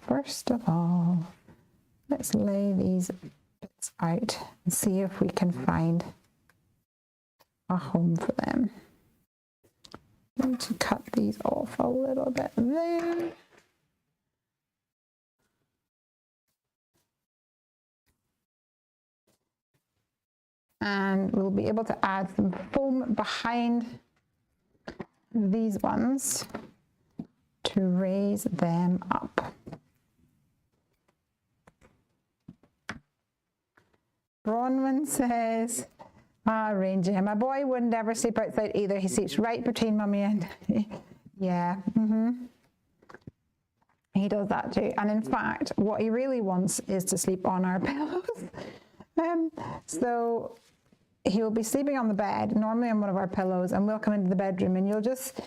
First of all, let's lay these bits out and see if we can find a home for them. I'm going to cut these off a little bit there. And we'll be able to add some foam behind these ones to raise them up. Bronwyn says, Ranger, my boy wouldn't ever sleep outside either. He sleeps right between mummy and yeah. He does that too. And in fact, what he really wants is to sleep on our pillows. So he'll be sleeping on the bed, normally on one of our pillows, and we'll come into the bedroom and you'll just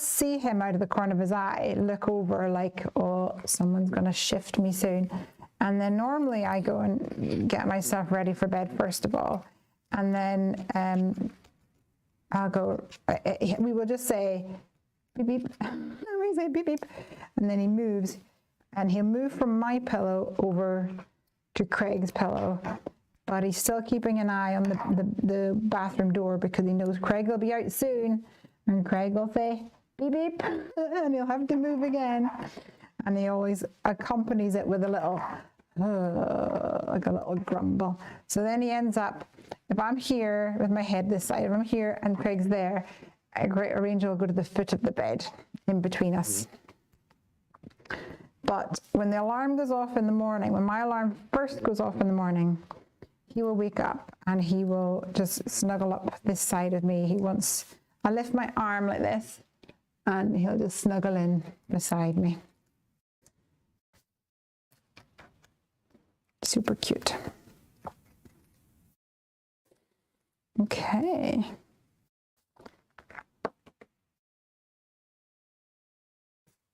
see him out of the corner of his eye look over like, oh, someone's going to shift me soon. And then normally I go and get myself ready for bed first of all, and then I'll go, we will just say beep beep, we say beep beep, and then he moves, and he'll move from my pillow over to Craig's pillow, but he's still keeping an eye on the bathroom door because he knows Craig will be out soon, and Craig will say beep beep, and he'll have to move again. And he always accompanies it with a little, like a little grumble. So then he ends up, if I'm here with my head this side, if I'm here and Craig's there, Ranger will go to the foot of the bed in between us. But when the alarm goes off in the morning, when my alarm first goes off in the morning, he will wake up and he will just snuggle up this side of me. I lift my arm like this and he'll just snuggle in beside me. Super cute. Okay.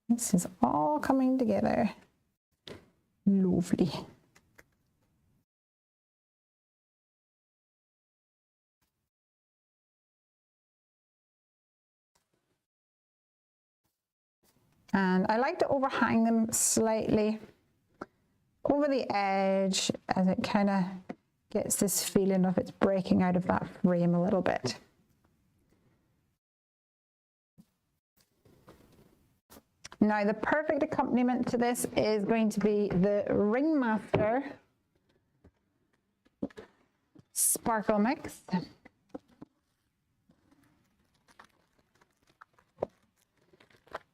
This is all coming together. Lovely. And I like to overhang them slightly over the edge as it kind of gets this feeling of it's breaking out of that frame a little bit. Now the perfect accompaniment to this is going to be the Ringmaster Sparkle Mix.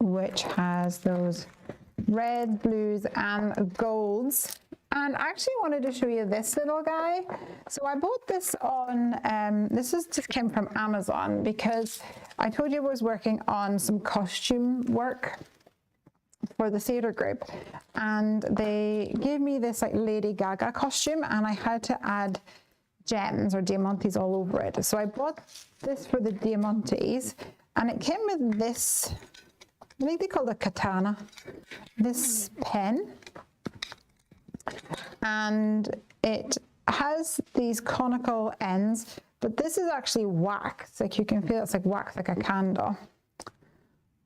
Which has those reds, blues, and golds. And I actually wanted to show you this little guy. So I bought this on, this just came from Amazon because I told you I was working on some costume work for the theatre group. And they gave me this like Lady Gaga costume and I had to add gems or diamantes all over it. So I bought this for the diamantes and it came with this, I think they call it a katana, this pen, and it has these conical ends, but this is actually wax, like you can feel it's like wax, like a candle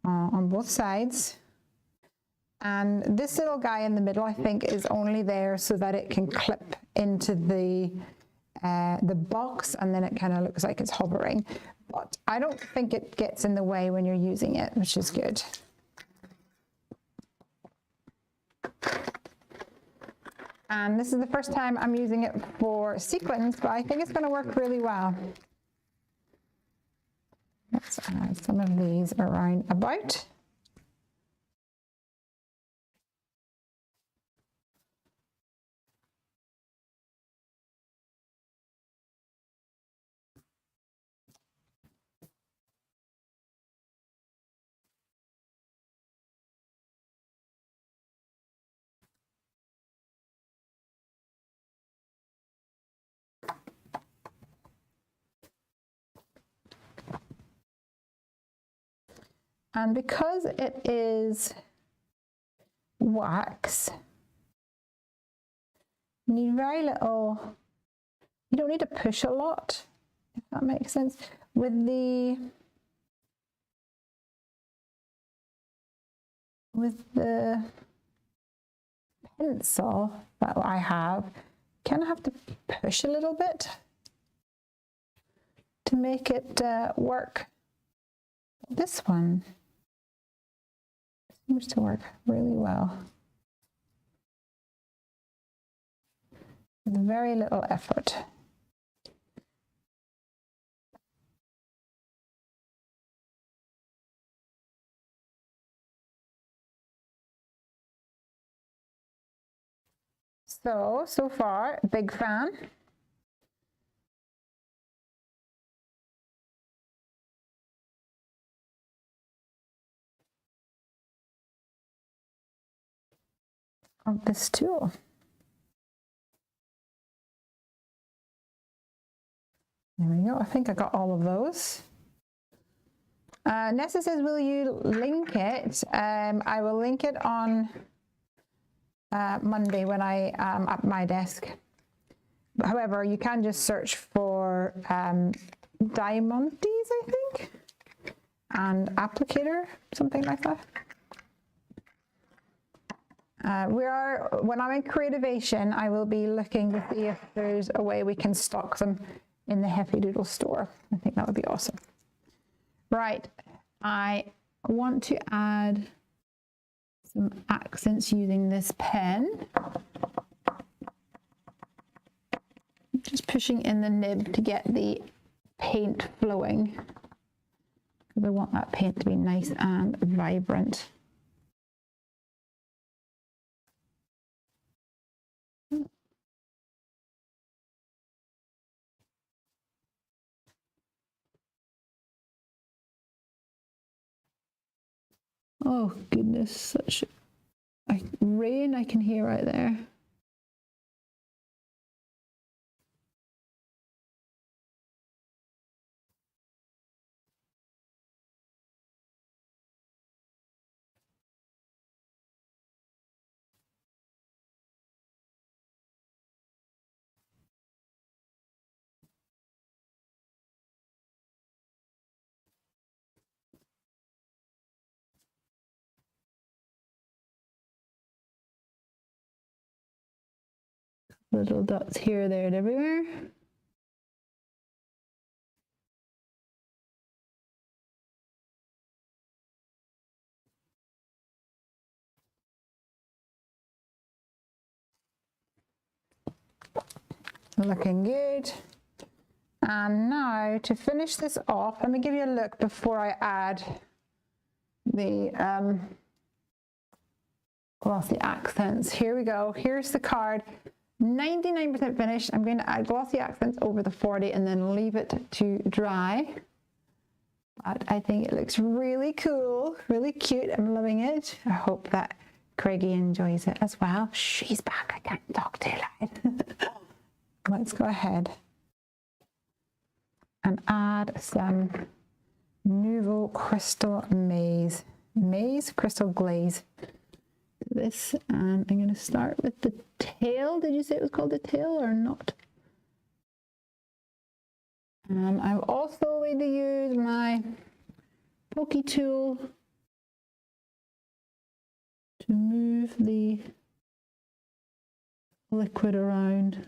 on both sides. And this little guy in the middle, I think, is only there so that it can clip into the box, and then it kind of looks like it's hovering. But I don't think it gets in the way when you're using it, which is good. And this is the first time I'm using it for sequins, but I think it's going to work really well. Let's add some of these around about. And because it is wax, you need very little, you don't need to push a lot, if that makes sense. With the pencil that I have, kind of have to push a little bit to make it work. This one seems to work really well with very little effort. So far, big fan. Of this tool. There we go. I think I got all of those. Nessa says, will you link it? I will link it on Monday when I am at my desk. However, you can just search for Diamantes, I think, and applicator, something like that. When I'm in Creativation, I will be looking to see if there's a way we can stock them in the Hefty Doodle store. I think that would be awesome. Right, I want to add some accents using this pen. Just pushing in the nib to get the paint flowing, because I want that paint to be nice and vibrant. Oh goodness, such rain I can hear right there. Little dots here, there, and everywhere. Looking good. And now to finish this off, let me give you a look before I add the glossy accents. Here we go. Here's the card. 99% finished. I'm going to add glossy accents over the 40 and then leave it to dry. But I think it looks really cool, really cute. I'm loving it. I hope that Craigie enjoys it as well. She's back. I can't talk too loud. Let's go ahead and add some Nouveau Crystal Crystal Glaze. This, and I'm going to start with the tail. Did you say it was called the tail or not? I'm also going to use my pokey tool to move the liquid around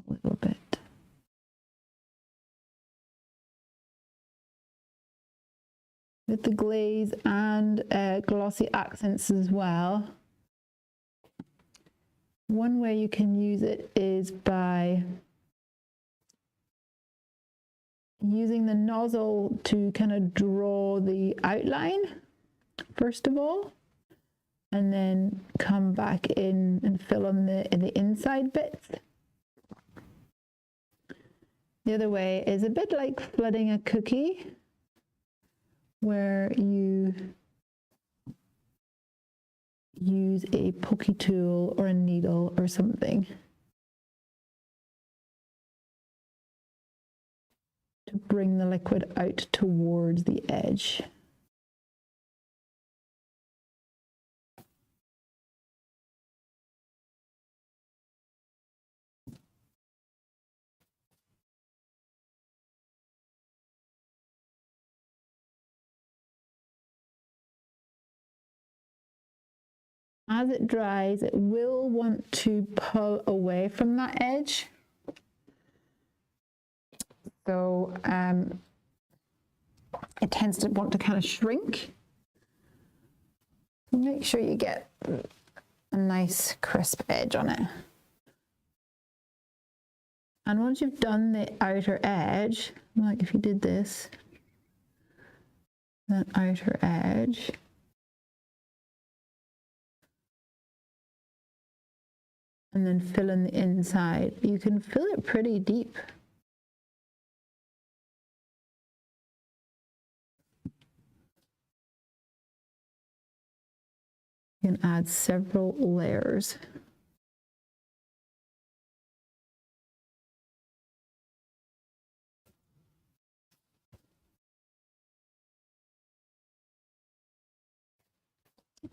a little bit. With the glaze and glossy accents as well. One way you can use it is by using the nozzle to kind of draw the outline first of all, and then come back in and fill in the inside bits. The other way is a bit like flooding a cookie, where you use a pokey tool or a needle or something. to bring the liquid out towards the edge. As it dries, it will want to pull away from that edge. So it tends to want to kind of shrink. Make sure you get a nice crisp edge on it. And once you've done the outer edge, like if you did this, that outer edge, and then fill in the inside. You can fill it pretty deep. You can add several layers.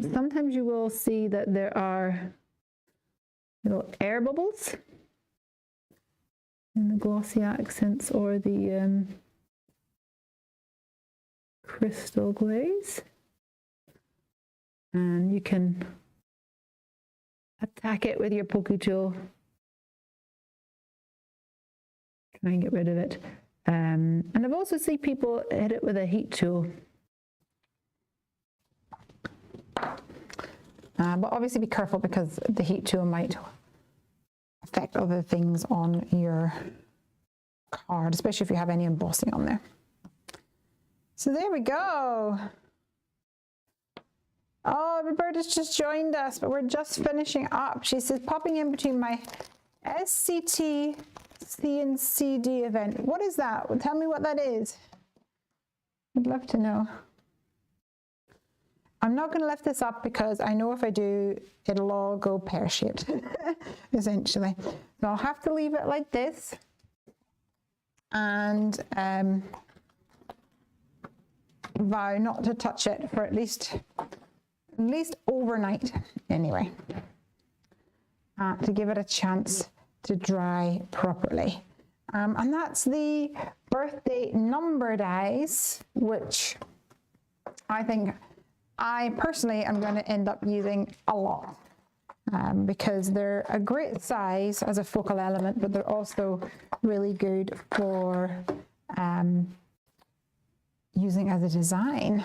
Sometimes you will see that there are little air bubbles in the glossy accents or the crystal glaze, and you can attack it with your poke tool, try and get rid of it, and I've also seen people hit it with a heat tool. But obviously be careful because the heat tool might affect other things on your card, especially if you have any embossing on there. So there we go. Oh, Roberta's just joined us, but we're just finishing up. She says, popping in between my SCT CNCD event. What is that? Well, tell me what that is. I'd love to know. I'm not going to lift this up because I know if I do, it'll all go pear-shaped, essentially. So I'll have to leave it like this. And vow not to touch it for at least overnight anyway, to give it a chance to dry properly. And that's the birthday number dies, which I think I personally am going to end up using a lot because they're a great size as a focal element, but they're also really good for using as a design.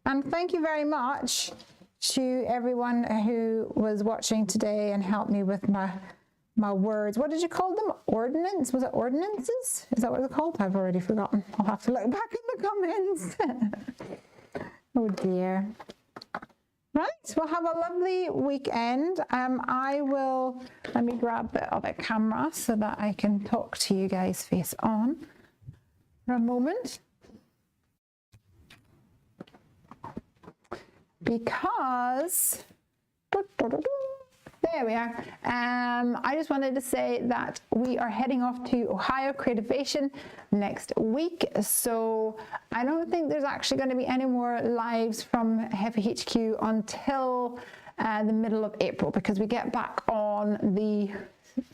And thank you very much to everyone who was watching today and helped me with my words. What did you call them? Ordinance? Was it ordinances? Is that what it's called? I've already forgotten. I'll have to look back in the comments. Oh dear. Right, well, have a lovely weekend. Let me grab the other camera so that I can talk to you guys face on for a moment. Because there we are. I just wanted to say that we are heading off to Ohio Creativation next week. So I don't think there's actually going to be any more lives from Heavy HQ until the middle of April, because we get back on the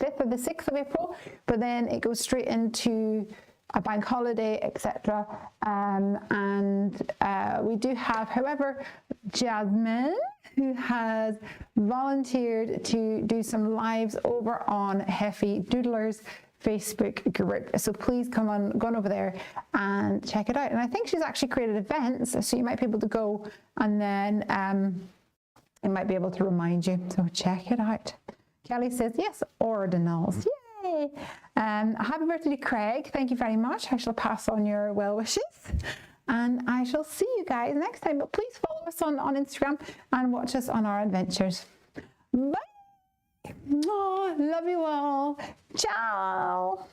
5th or the 6th of April, but then it goes straight into a bank holiday, etc. We do have, however, Jasmine, who has volunteered to do some lives over on Heffy Doodlers Facebook group. So please go on over there and check it out. And I think she's actually created events, so you might be able to go, and then it might be able to remind you. So check it out. Kelly says, yes, ordinals. Yay! Happy birthday to Craig. Thank you very much. I shall pass on your well wishes. And I shall see you guys next time. But please follow us on Instagram and watch us on our adventures. Bye! Oh, love you all. Ciao!